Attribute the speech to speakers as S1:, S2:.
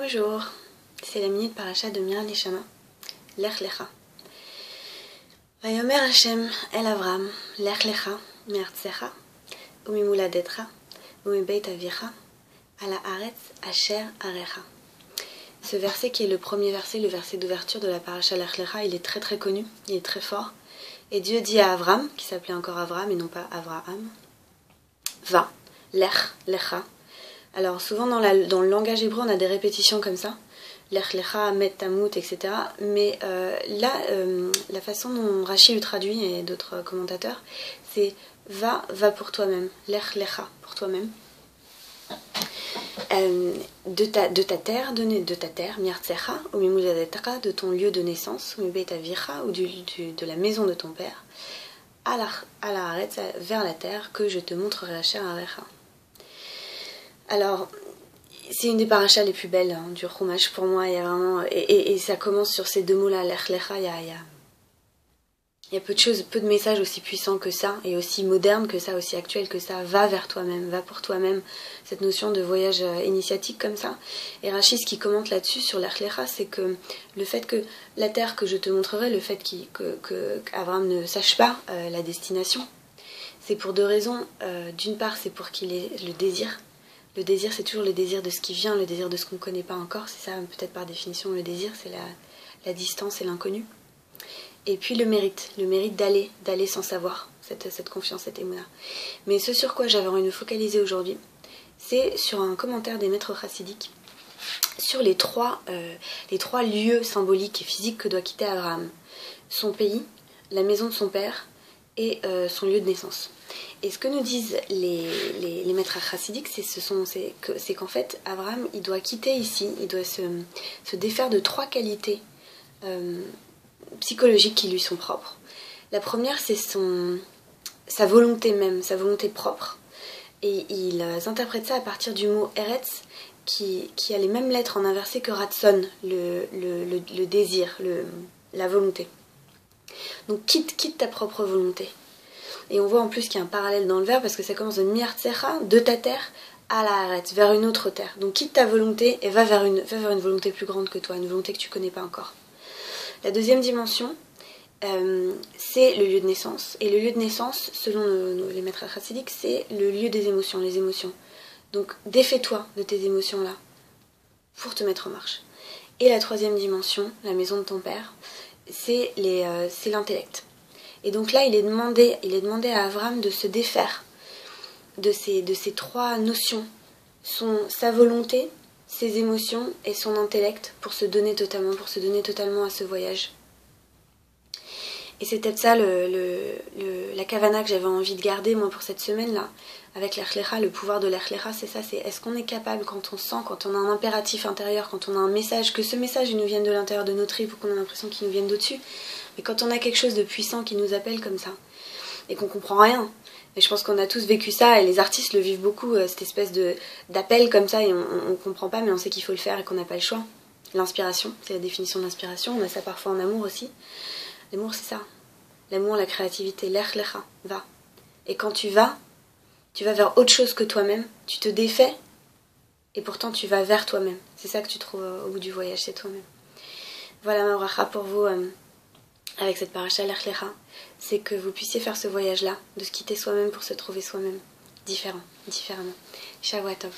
S1: Bonjour, c'est la minute parasha de Mira Neshama, Lech Lecha. Vayomer Hashem el Avram, Lech Lecha, me'artzecha, umimuladetra, umibeit avicha, ala haaretz asher arecha. Ce verset qui est le premier verset, le verset d'ouverture de la parasha Lech Lecha, il est très très connu, il est très fort. Et Dieu dit à Avram, qui s'appelait encore Avram et non pas Avraham, va, Lech Lecha. Alors souvent dans le langage hébreu on a des répétitions comme ça, Lech Lecha, Met Tamut, etc. Mais la façon dont Rashi le traduit et d'autres commentateurs, c'est va pour toi-même, Lech Lecha, pour toi-même. De ta terre, Miartzecha, ou Mimuladetra, de ton lieu de naissance, ou Mibeit Avicha, ou de la maison de ton père, à la Haaretz, vers la terre, que je te montrerai Asher Arecha. Alors, c'est une des parachas les plus belles du Chumash pour moi. Il y a vraiment, et ça commence sur ces deux mots-là, Lech Lecha. Il y a peu de choses, peu de messages aussi puissants que ça, et aussi modernes que ça, aussi actuels que ça. Va vers toi-même, va pour toi-même. Cette notion de voyage initiatique comme ça. Et Rashi, ce qui commente là-dessus sur Lech Lecha, c'est que le fait que la terre que je te montrerai, le fait qu'Abraham ne sache pas la destination, c'est pour deux raisons. D'une part, c'est pour qu'il ait le désir. Le désir, c'est toujours le désir de ce qui vient, le désir de ce qu'on ne connaît pas encore. C'est ça, peut-être par définition, le désir, c'est la distance et l'inconnu. Et puis le mérite d'aller sans savoir, cette confiance, cette émouna. Mais ce sur quoi j'avais envie de me focaliser aujourd'hui, c'est sur un commentaire des maîtres chassidiques, sur les trois lieux symboliques et physiques que doit quitter Abraham. Son pays, la maison de son père et son lieu de naissance. Et ce que nous disent les maîtres chassidiques, c'est qu'en fait, Abraham, il doit quitter ici, il doit se défaire de trois qualités psychologiques qui lui sont propres. La première, c'est sa volonté même, sa volonté propre. Et ils interprètent ça à partir du mot Eretz, qui a les mêmes lettres en inversé que Ratson, le désir, la volonté. Donc quitte ta propre volonté. Et on voit en plus qu'il y a un parallèle dans le verbe parce que ça commence de miartzecha, de ta terre, à la haaretz, vers une autre terre. Donc quitte ta volonté et va vers une volonté plus grande que toi, une volonté que tu ne connais pas encore. La deuxième dimension, c'est le lieu de naissance. Et le lieu de naissance, selon les maîtres chassidiques, c'est le lieu des émotions, les émotions. Donc défais-toi de tes émotions-là pour te mettre en marche. Et la troisième dimension, la maison de ton père, c'est l'intellect. Et donc là, il est demandé à Avram de se défaire de ces trois notions, sa volonté, ses émotions et son intellect pour se donner totalement à ce voyage. Et c'est peut-être ça la kavana que j'avais envie de garder moi pour cette semaine-là, avec Lech Lecha, le pouvoir de Lech Lecha, c'est ça, c'est est-ce qu'on est capable quand on sent, quand on a un impératif intérieur, quand on a un message, que ce message il nous vienne de l'intérieur de nos tripes ou qu'on a l'impression qu'il nous vienne d'au-dessus, mais quand on a quelque chose de puissant qui nous appelle comme ça, et qu'on comprend rien, et je pense qu'on a tous vécu ça, et les artistes le vivent beaucoup, cette espèce d'appel comme ça, et on comprend pas, mais on sait qu'il faut le faire et qu'on n'a pas le choix. L'inspiration, c'est la définition de l'inspiration, on a ça parfois en amour aussi. L'amour, c'est ça. L'amour, la créativité, Lech Lecha, va. Et quand tu vas vers autre chose que toi-même, tu te défais, et pourtant tu vas vers toi-même. C'est ça que tu trouves au bout du voyage, c'est toi-même. Voilà ma bracha pour vous, avec cette parasha Lech Lecha, c'est que vous puissiez faire ce voyage-là, de se quitter soi-même pour se trouver soi-même, différemment. Shavua Tov.